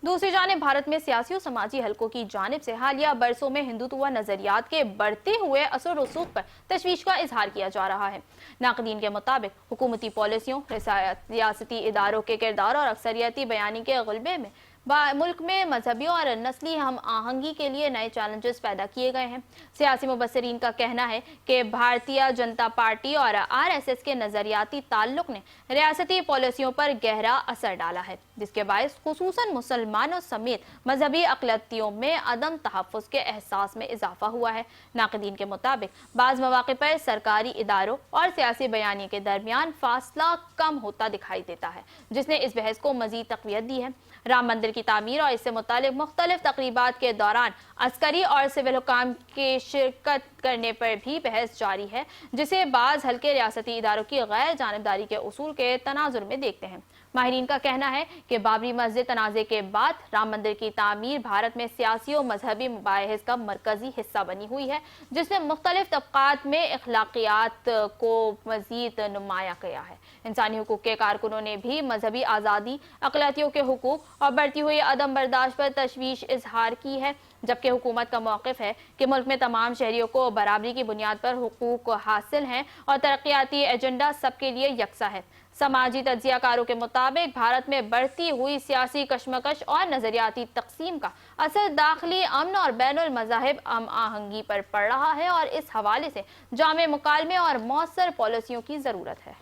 दूसरी जानिब भारत में सियासी और समाजी हलकों की जानिब से हालिया बरसों में हिंदुत्व नजरियात के बढ़ते हुए असर रसूख पर तशवीश का इजहार किया जा रहा है। नाक़दीन के मुताबिक हुकूमती पॉलिसियों, रियासती इदारों के किरदार और अक्सरियती बयानी के गलबे में मुल्क में मजहबी और नस्ली हम आहंगी के लिए नए चैलेंजेस पैदा किए गए हैं। सियासी मुबस्सिरीन का कहना है कि भारतीय जनता पार्टी और RSS के नजरियाती ताल्लुक ने रियासती पॉलिसियों पर गहरा असर डाला है, जिसके बायस खुसूसन मुसलमानों समेत मजहबी अक़लियतियों में अदम तहफ़्फ़ुज़ के एहसास में इजाफा हुआ है। नाक़दीन के मुताबिक बाज़ मौक़े पर सरकारी इदारों और सियासी बयानी के दरमियान फासला कम होता दिखाई देता है, जिसने इस बहस को मज़ीद तक़वियत दी है। राम मंदिर की तामीर और इससे मुतालिक मुख्तलिफ तक़रीबात के दौरान अस्करी और सिविल हुकाम के शिरकत करने पर भी बहस जारी है, जिसे बाज़ हल्के रियासती इदारों की गैर जानिबदारी के उसूल के तनाजुर में देखते हैं। माहिरीन का कहना है कि बाबरी मस्जिद तनाज़े के बाद राम मंदिर की तामीर भारत में सियासी और मजहबी मुबाहिस का मरकजी हिस्सा बनी हुई है, जिसने मुख्तलिफ तबक़ात में अखलाकियात को मज़ीद नुमाया किया है। इंसानी हुकूक के कारकुनों ने भी मजहबी आज़ादी, अक़लियतियों के हुकूक और बढ़ती हुई अदम बर्दाश्त पर तशवीश इजहार की है, जबकि हुकूमत का मौक़िफ़ है कि मुल्क में तमाम शहरियों को बराबरी की बुनियाद पर हुकूक हासिल हैं और तरक्याती एजेंडा सबके लिए यकसा है। समाजी तज्ज़ियाकारों के मुताबिक भारत में बढ़ती हुई सियासी कशमकश और नज़रियाती तक़सीम का असर दाखिली अमन और बैनुल मज़ाहिब हम आहंगी पर पड़ रहा है और इस हवाले से जामे मुकालमे और मौसर पॉलिसियों की ज़रूरत है।